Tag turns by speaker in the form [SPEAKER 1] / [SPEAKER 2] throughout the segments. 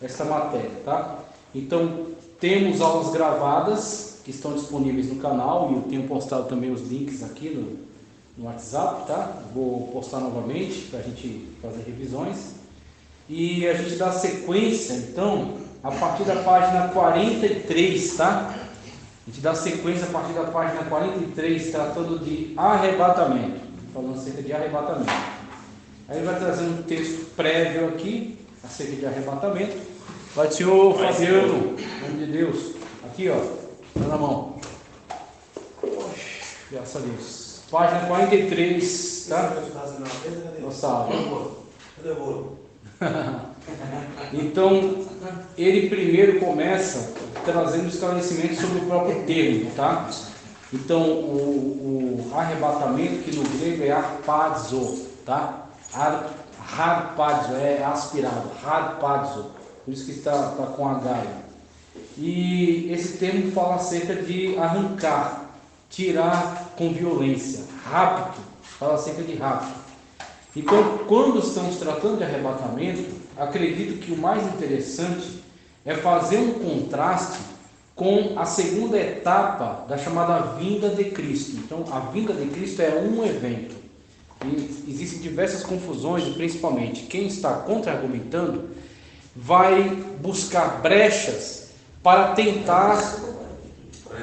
[SPEAKER 1] essa matéria, tá? Então, temos aulas gravadas que estão disponíveis no canal, e eu tenho postado também os links aqui no WhatsApp, tá? Vou postar novamente para a gente fazer revisões. E a gente dá sequência, então, a partir da página 43, tá? A gente dá sequência a partir da página 43, tratando de arrebatamento, falando acerca de arrebatamento. Aí ele vai trazer um texto prévio aqui, acerca de arrebatamento. Vai, senhor Fabiano, em nome de Deus. Aqui, ó, tá na mão. Graças a Deus. Página 43, tá? Nossa aula.
[SPEAKER 2] Cadê o bolo?
[SPEAKER 1] Então, ele primeiro começa trazendo esclarecimento sobre o próprio termo, tá? Então, o arrebatamento, que no grego é harpazo, tá? Harpazo, é aspirado, harpazo, por isso que está com H. E esse termo fala acerca de arrancar, tirar com violência, rápido, fala acerca de rápido. Então, quando estamos tratando de arrebatamento, acredito que o mais interessante é fazer um contraste com a segunda etapa da chamada vinda de Cristo. Então, a vinda de Cristo é um evento. E existem diversas confusões, e principalmente quem está contra-argumentando vai buscar brechas para tentar...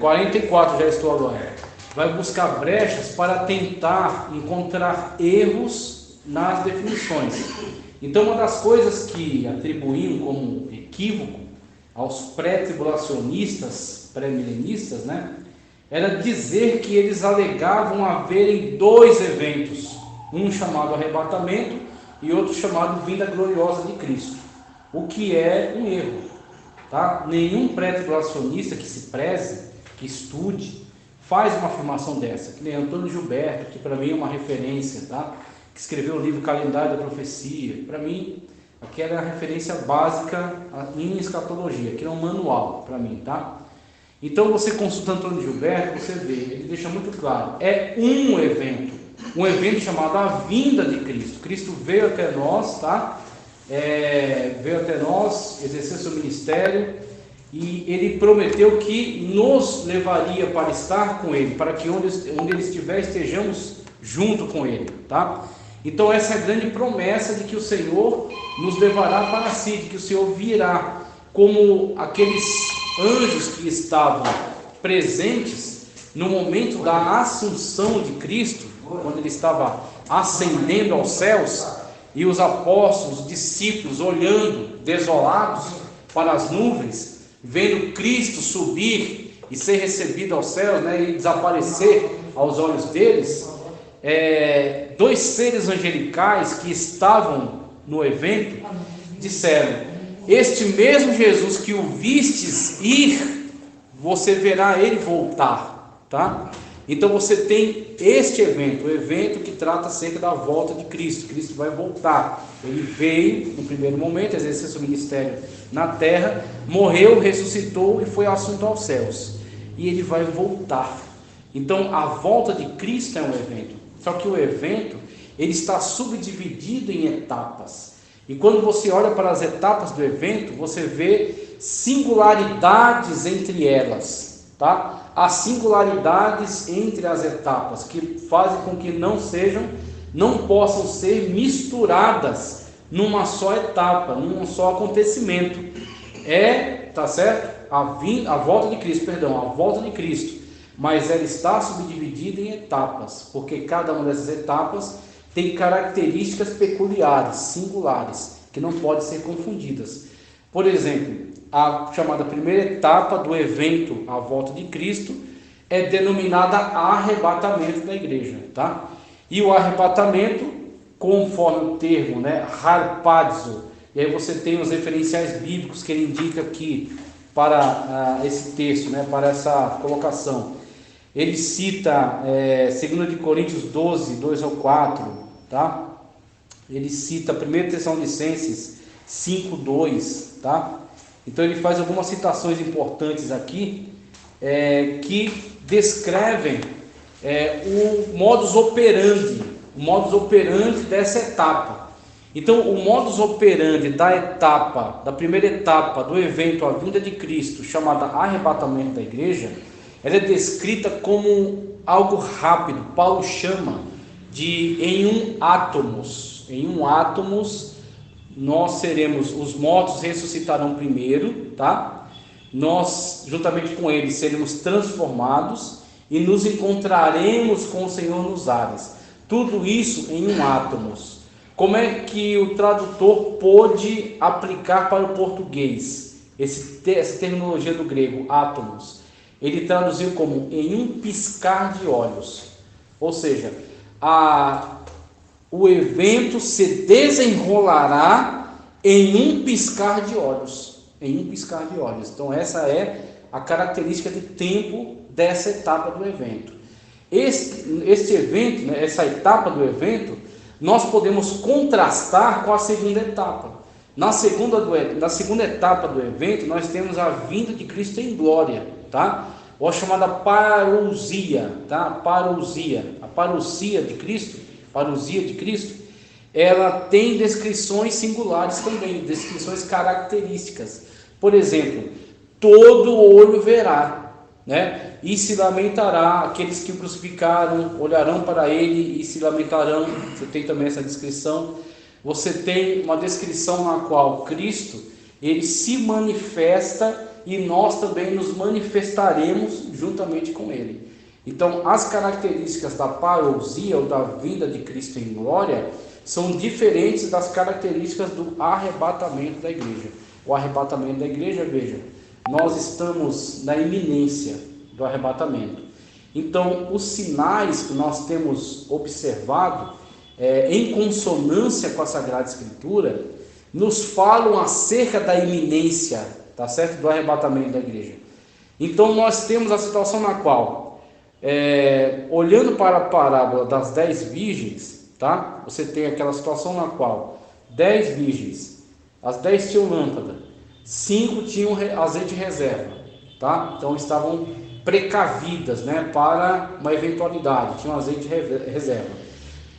[SPEAKER 1] 44 já estou agora. Vai buscar brechas para tentar encontrar erros nas definições. Então, uma das coisas que atribuíam como equívoco aos pré-tribulacionistas, pré-milenistas, né, era dizer que eles alegavam haverem dois eventos, um chamado arrebatamento e outro chamado vinda gloriosa de Cristo, o que é um erro, tá? Nenhum pré-tribulacionista que se preze, que estude, faz uma afirmação dessa, que nem Antônio Gilberto, que para mim é uma referência, tá? Que escreveu o livro Calendário da Profecia. Para mim, aquela é a referência básica em escatologia, que é um manual para mim, tá? Então, você consulta Antônio Gilberto, você vê, ele deixa muito claro, é um evento chamado a vinda de Cristo. Cristo veio até nós, tá? Veio até nós, exerceu seu ministério, e ele prometeu que nos levaria para estar com ele, para que onde ele estiver, estejamos junto com ele, tá? Então, essa é a grande promessa de que o Senhor nos levará para si, de que o Senhor virá como aqueles anjos que estavam presentes no momento da assunção de Cristo, quando ele estava ascendendo aos céus, e os apóstolos, os discípulos, olhando desolados para as nuvens, vendo Cristo subir e ser recebido aos céus, né, e desaparecer aos olhos deles. Dois seres angelicais que estavam no evento disseram: este mesmo Jesus que o vistes ir, você verá ele voltar, tá? Então você tem este evento, o evento que trata acerca da volta de Cristo. Cristo vai voltar. Ele veio no primeiro momento, exerceu seu ministério na terra, morreu, ressuscitou e foi assunto aos céus, e ele vai voltar. Então a volta de Cristo é um evento. Só que o evento, ele está subdividido em etapas. E quando você olha para as etapas do evento, você vê singularidades entre elas, tá? Há singularidades entre as etapas que fazem com que não possam ser misturadas numa só etapa, num só acontecimento. Tá certo? A volta de Cristo, a volta de Cristo. Mas ela está subdividida em etapas, porque cada uma dessas etapas tem características peculiares, singulares, que não podem ser confundidas. Por exemplo, a chamada primeira etapa do evento, a volta de Cristo, é denominada arrebatamento da igreja, tá? E o arrebatamento, conforme o termo, né, harpazo, e aí você tem os referenciais bíblicos que ele indica aqui para esse texto, né, para essa colocação. Ele cita 2 Coríntios 12, 2 ao 4, tá? Ele cita 1 Tessalonicenses 5, 2, tá? Então ele faz algumas citações importantes aqui, que descrevem o modus operandi dessa etapa. Então, o modus operandi da primeira etapa do evento, a vinda de Cristo, chamada arrebatamento da igreja, ela é descrita como algo rápido. Paulo chama de em um átomos. Em um átomos, nós seremos, os mortos ressuscitarão primeiro, tá? Nós, juntamente com eles, seremos transformados e nos encontraremos com o Senhor nos ares. Tudo isso em um átomos. Como é que o tradutor pôde aplicar para o português essa terminologia do grego, átomos? Ele traduziu como em um piscar de olhos. Ou seja, o evento se desenrolará em um piscar de olhos. Em um piscar de olhos. Então essa é a característica de tempo dessa etapa do evento. Este evento, né, essa etapa do evento, nós podemos contrastar com a segunda etapa. Na segunda etapa do evento, nós temos a vinda de Cristo em glória, tá? Ou a chamada parousia, tá? A parousia de Cristo, ela tem descrições singulares também, descrições características. Por exemplo, todo olho verá, né? E se lamentará, aqueles que o crucificaram olharão para ele e se lamentarão. Você tem também essa descrição. Você tem uma descrição na qual Cristo, ele se manifesta e nós também nos manifestaremos juntamente com ele. Então, as características da parousia ou da vinda de Cristo em glória são diferentes das características do arrebatamento da igreja. O arrebatamento da igreja, veja, nós estamos na iminência do arrebatamento. Então, os sinais que nós temos observado, em consonância com a Sagrada Escritura, nos falam acerca da iminência, tá certo? Do arrebatamento da igreja. Então, nós temos a situação na qual, olhando para a parábola das 10 virgens, tá? Você tem aquela situação na qual 10 virgens, as 10 tinham lâmpada, 5 tinham azeite reserva, tá? Então estavam precavidas, né, para uma eventualidade, tinham azeite reserva.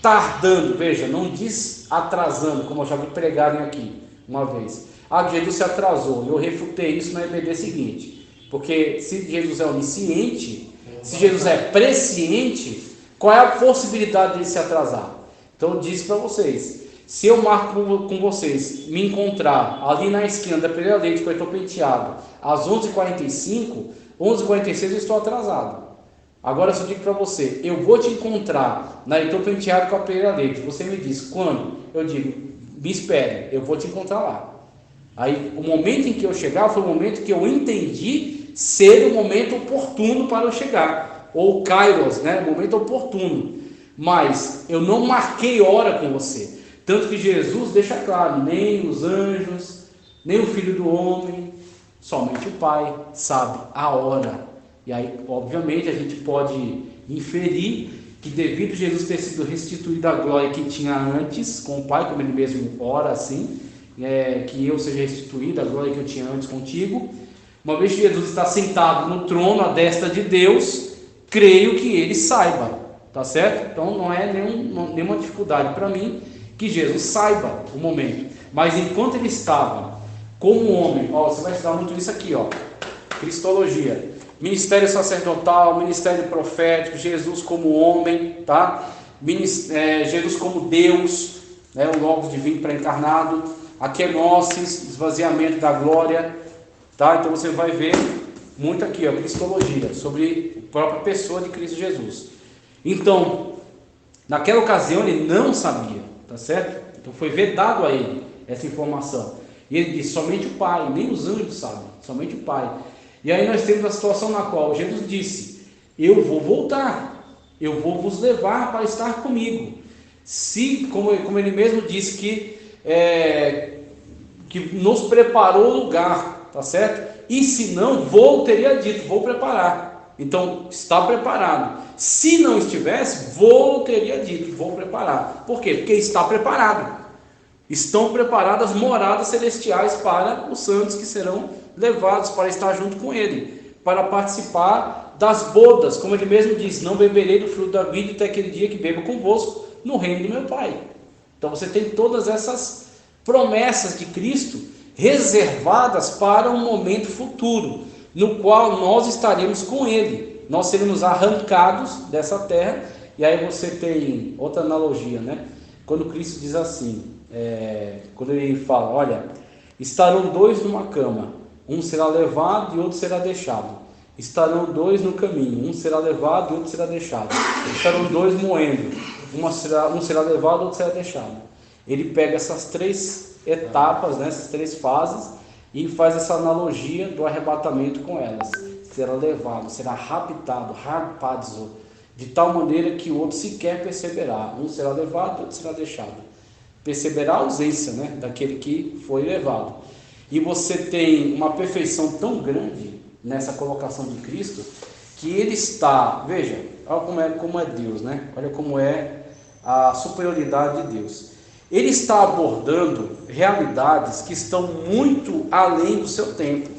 [SPEAKER 1] Tardando, veja, não diz atrasando, como eu já vi pregarem aqui uma vez. Jesus se atrasou, eu refutei isso na EBD seguinte, porque se Jesus é onisciente, se Jesus é presciente, qual é a possibilidade de se atrasar? Então eu disse para vocês, se eu marco com vocês, me encontrar ali na esquina da Pereira Leite, que eu estou penteado, às 11h45, 11h46 eu estou atrasado. Agora se eu digo para você, eu vou te encontrar na Heitor Penteado com a Pereira Leite, você me diz quando? Eu digo, me espere, eu vou te encontrar lá. Aí o momento em que eu chegar foi o momento que eu entendi ser o momento oportuno para eu chegar, ou kairos, né, o momento oportuno. Mas eu não marquei hora com você. Tanto que Jesus deixa claro, nem os anjos, nem o Filho do Homem, somente o Pai sabe a hora. E aí, obviamente, a gente pode inferir que devido a Jesus ter sido restituído à glória que tinha antes com o Pai, como ele mesmo ora assim, que eu seja restituído à glória que eu tinha antes contigo, uma vez que Jesus está sentado no trono à destra de Deus, creio que ele saiba, tá certo? Então não é nenhuma dificuldade para mim que Jesus saiba o momento, mas enquanto ele estava como homem, você vai estudar muito isso aqui, Cristologia, ministério sacerdotal, ministério profético, Jesus como homem, tá? Jesus como Deus, né? O Logos divino pré-encarnado, a kenosis, esvaziamento da glória, tá? Então você vai ver muito aqui, Cristologia, sobre a própria pessoa de Cristo Jesus. Então, naquela ocasião ele não sabia, tá certo? Então foi vedado a ele essa informação. E ele disse, somente o Pai, nem os anjos sabem, somente o Pai. E aí nós temos a situação na qual Jesus disse, eu vou voltar, eu vou vos levar para estar comigo. Se, como ele mesmo disse, que nos preparou o lugar, tá certo? E se não, teria dito, vou preparar. Então, está preparado. Se não estivesse, teria dito, vou preparar. Por quê? Porque está preparado. Estão preparadas moradas celestiais para os santos que serão levados para estar junto com ele, para participar das bodas, como ele mesmo diz, não beberei do fruto da vida até aquele dia que bebo convosco no reino do meu Pai. Então você tem todas essas promessas de Cristo reservadas para um momento futuro, no qual nós estaremos com Ele. Nós seremos arrancados dessa terra. E aí você tem outra analogia, né? Quando Cristo diz assim, quando ele fala, olha, estarão dois numa cama, um será levado e outro será deixado. Estarão dois no caminho, um será levado e outro será deixado. Estarão dois moendo, um será levado e outro será deixado. Ele pega essas três etapas, né, essas três fases, e faz essa analogia do arrebatamento com elas. Será levado, será raptado, harpazo, de tal maneira que o outro sequer perceberá. Um será levado, outro será deixado. Perceberá a ausência, né, daquele que foi levado. E você tem uma perfeição tão grande nessa colocação de Cristo, que ele está, veja, olha como é Deus, né? Olha como é a superioridade de Deus. Ele está abordando realidades que estão muito além do seu tempo,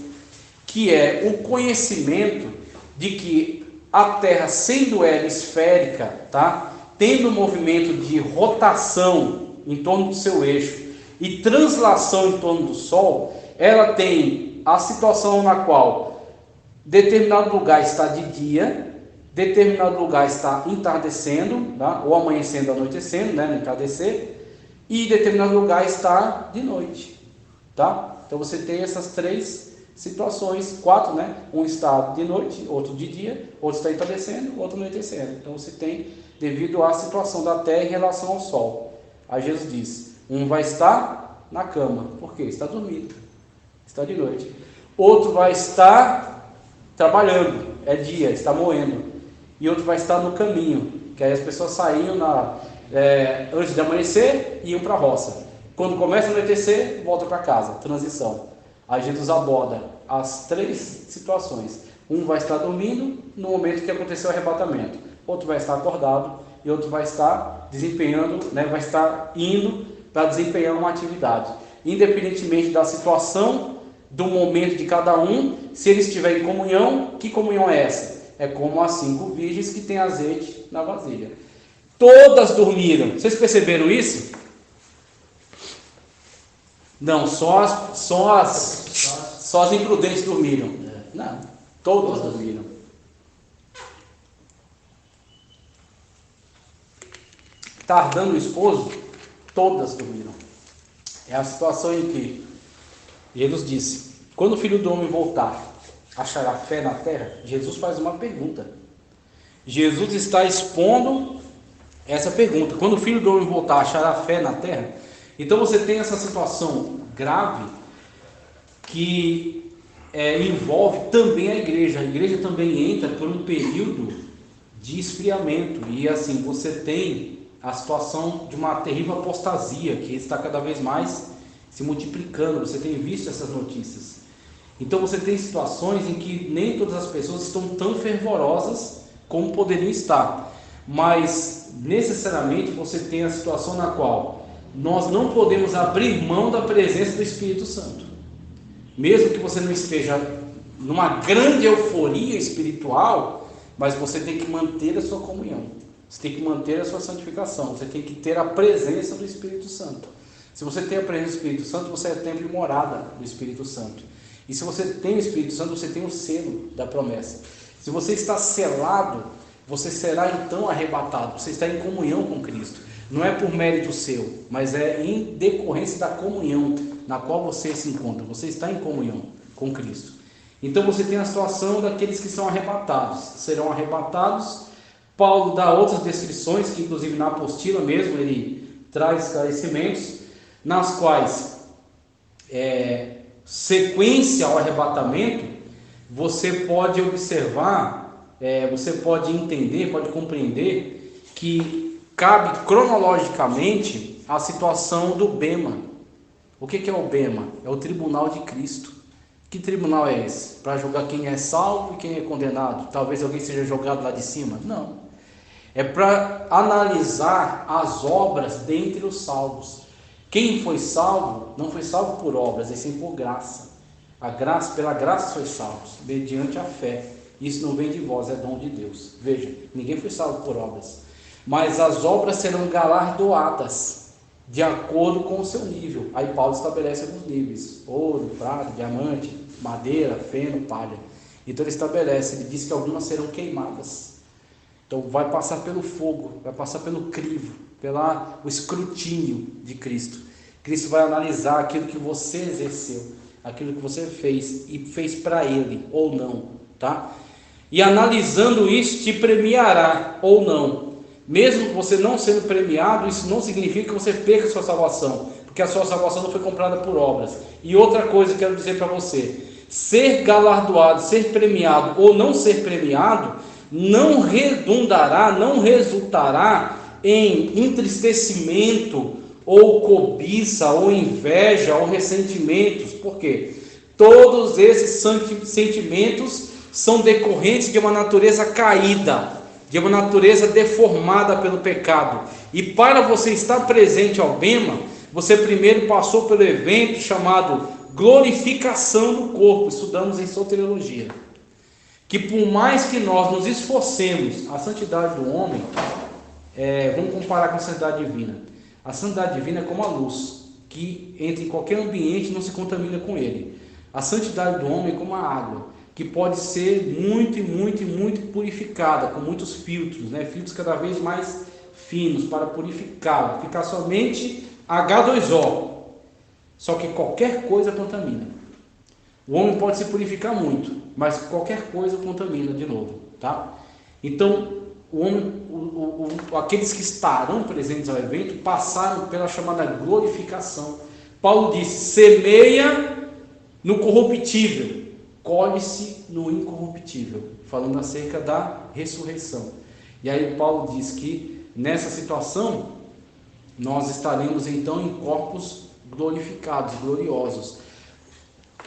[SPEAKER 1] que é o conhecimento de que a Terra, sendo ela esférica, tá? Tendo um movimento de rotação em torno do seu eixo e translação em torno do Sol, ela tem a situação na qual determinado lugar está de dia, determinado lugar está entardecendo, tá? Ou amanhecendo, anoitecendo, né? No entardecer, e determinado lugar está de noite, tá? Então você tem essas três situações, quatro, né? Um está de noite, outro de dia, outro está entardecendo, outro anoitecendo. Então você tem, devido à situação da Terra em relação ao Sol. Aí Jesus diz, um vai estar na cama, por quê? Está dormindo, está de noite. Outro vai estar trabalhando, é dia, está moendo. E outro vai estar no caminho, que aí as pessoas saíam antes de amanhecer e iam para a roça. Quando começa a anoitecer, volta para casa, transição. Aí Jesus aborda as três situações. Um vai estar dormindo no momento que aconteceu o arrebatamento. Outro vai estar acordado e outro vai estar desempenhando, né, vai estar indo para desempenhar uma atividade. Independentemente da situação, do momento de cada um, se eles estiverem em comunhão, que comunhão é essa? É como as 5 virgens que têm azeite na vasilha. Todas dormiram. Vocês perceberam isso? Não, só as imprudentes dormiram. Não, todas dormiram. Tardando o esposo, todas dormiram. É a situação em que Jesus disse, quando o Filho do Homem voltar, achará fé na terra? Jesus faz uma pergunta. Jesus está expondo essa pergunta. Quando o Filho do Homem voltar, achará fé na terra? Então você tem essa situação grave que envolve também a igreja. A igreja também entra por um período de esfriamento. E assim, você tem a situação de uma terrível apostasia que está cada vez mais se multiplicando. Você tem visto essas notícias. Então você tem situações em que nem todas as pessoas estão tão fervorosas como poderiam estar. Mas necessariamente você tem a situação na qual nós não podemos abrir mão da presença do Espírito Santo. Mesmo que você não esteja numa grande euforia espiritual, mas você tem que manter a sua comunhão. Você tem que manter a sua santificação. Você tem que ter a presença do Espírito Santo. Se você tem a presença do Espírito Santo, você é templo e morada do Espírito Santo. E se você tem o Espírito Santo, você tem o selo da promessa. Se você está selado, você será então arrebatado. Você está em comunhão com Cristo. Não é por mérito seu, mas é em decorrência da comunhão na qual você se encontra. Você está em comunhão com Cristo. Então você tem a situação daqueles que são arrebatados. Serão arrebatados. Paulo dá outras descrições, que inclusive na apostila mesmo ele traz esclarecimentos, nas quais sequência ao arrebatamento, você pode observar, você pode entender, pode compreender que cabe cronologicamente a situação do Bema. O que é o Bema? É o tribunal de Cristo. Que tribunal é esse? Para julgar quem é salvo e quem é condenado? Talvez alguém seja jogado lá de cima? Não. É para analisar as obras dentre os salvos. Quem foi salvo, não foi salvo por obras, e sim por graça. Pela graça sois salvos, mediante a fé. Isso não vem de vós, é dom de Deus. Veja, ninguém foi salvo por obras. Mas as obras serão galardoadas. de acordo com o seu nível. Aí Paulo estabelece alguns níveis: ouro, prata, diamante, madeira, feno, palha. Então ele estabelece, ele diz que algumas serão queimadas. Então vai passar pelo fogo, vai passar pelo crivo, o escrutínio de Cristo. Cristo vai analisar aquilo que você exerceu, aquilo que você fez e fez para Ele ou não, tá? E analisando isso, te premiará ou não. Mesmo você não sendo premiado, isso não significa que você perca a sua salvação, porque a sua salvação não foi comprada por obras. E outra coisa que eu quero dizer para você: ser galardoado, ser premiado ou não ser premiado, não redundará, não resultará em entristecimento, ou cobiça, ou inveja, ou ressentimentos. Por quê? Todos esses sentimentos são decorrentes de uma natureza caída, de uma natureza deformada pelo pecado. E para você estar presente ao bema, você primeiro passou pelo evento chamado glorificação do corpo. Estudamos em soteriologia que por mais que nós nos esforcemos, a santidade do homem, vamos comparar com a santidade divina. A santidade divina é como a luz, que entra em qualquer ambiente e não se contamina com ele. A santidade do homem é como a água, que pode ser muito purificada, com muitos filtros, filtros cada vez mais finos para purificá-la, ficar somente H2O. Só que qualquer coisa contamina. O homem pode se purificar muito, mas qualquer coisa contamina de novo, tá? Então, aqueles que estarão presentes ao evento passaram pela chamada glorificação. Paulo disse: semeia no corruptível, colhe-se no incorruptível, falando acerca da ressurreição. E aí Paulo diz que nessa situação nós estaremos então em corpos glorificados, gloriosos.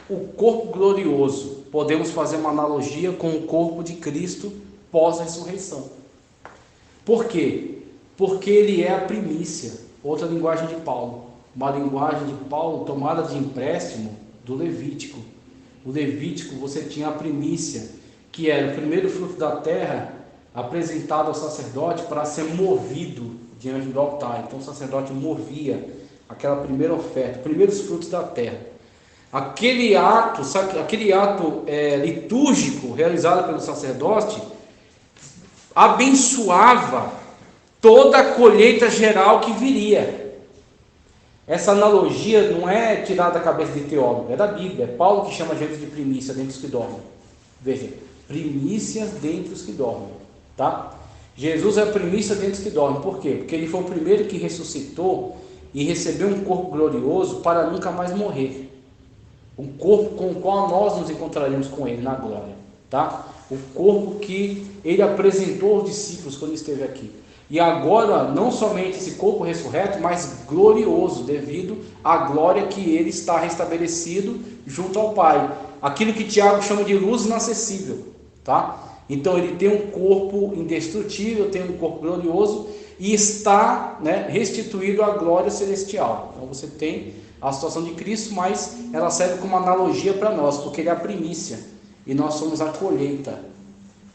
[SPEAKER 1] O corpo glorioso, podemos fazer uma analogia com o corpo de Cristo pós-ressurreição. Por quê? Porque ele é a primícia. Outra linguagem de Paulo, uma linguagem de Paulo tomada de empréstimo do Levítico. O Levítico, você tinha a primícia, que era o primeiro fruto da terra apresentado ao sacerdote para ser movido diante do altar. Então o sacerdote movia aquela primeira oferta, primeiros frutos da terra. Aquele ato litúrgico realizado pelo sacerdote abençoava toda a colheita geral que viria. Essa analogia não é tirada da cabeça de teólogo, é da Bíblia. É Paulo que chama a gente de primícia dentre os que dormem. Veja, primícias dentre os que dormem, tá? Jesus é a primícia dentre os que dormem. Por quê? Porque ele foi o primeiro que ressuscitou e recebeu um corpo glorioso para nunca mais morrer. Um corpo com o qual nós nos encontraremos com ele na glória, tá? O corpo que ele apresentou aos discípulos quando esteve aqui. E agora, não somente esse corpo ressurreto, mas glorioso, devido à glória que ele está restabelecido junto ao Pai. Aquilo que Tiago chama de luz inacessível, tá? Então ele tem um corpo indestrutível, tem um corpo glorioso e está, restituído à glória celestial. Então você tem a situação de Cristo, mas ela serve como analogia para nós, porque ele é a primícia e nós somos a colheita.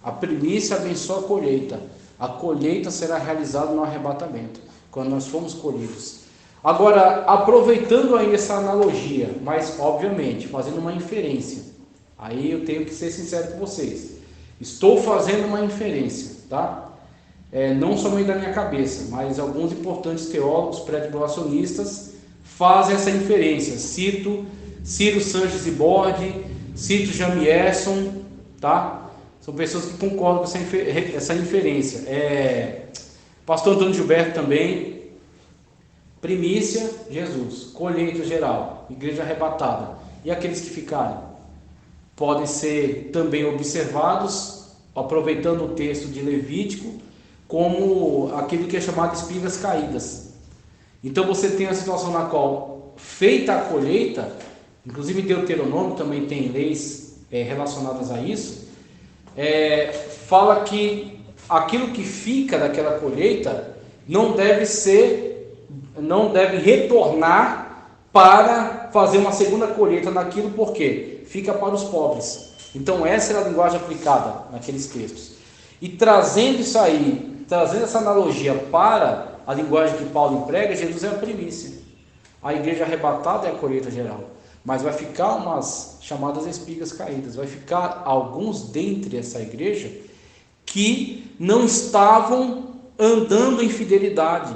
[SPEAKER 1] A primícia abençoa a colheita. A colheita será realizada no arrebatamento, quando nós formos colhidos. Agora, aproveitando ainda essa analogia, mas obviamente fazendo uma inferência, aí eu tenho que ser sincero com vocês. Estou fazendo uma inferência, tá? Não somente da minha cabeça, mas alguns importantes teólogos pré-tribulacionistas fazem essa inferência. Cito Ciro Sanches e Borde, cito Jamieson, tá? São pessoas que concordam com essa inferência. Pastor Antônio Gilberto também. Primícia, Jesus. Colheita geral, igreja arrebatada. E aqueles que ficarem? Podem ser também observados, aproveitando o texto de Levítico, como aquilo que é chamado de espigas caídas. Então você tem a situação na qual, feita a colheita, inclusive Deuteronômio também tem leis relacionadas a isso, fala que aquilo que fica daquela colheita não deve retornar para fazer uma segunda colheita naquilo, porque fica para os pobres. Então essa era a linguagem aplicada naqueles textos. E trazendo isso aí, trazendo essa analogia para a linguagem que Paulo emprega, Jesus é a primícia. A igreja arrebatada é a colheita geral. Mas vai ficar umas chamadas espigas caídas. Vai ficar alguns dentre essa igreja que não estavam andando em fidelidade.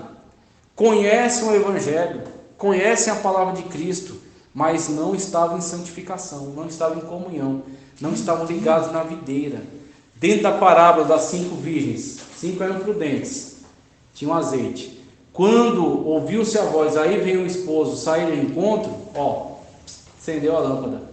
[SPEAKER 1] Conhecem o Evangelho, conhecem a palavra de Cristo, mas não estavam em santificação, não estavam em comunhão, não estavam ligados na videira. Dentro da parábola das 5 virgens, 5 eram prudentes, tinham azeite. Quando ouviu-se a voz, aí veio o esposo sair ao encontro, acendeu a lâmpada.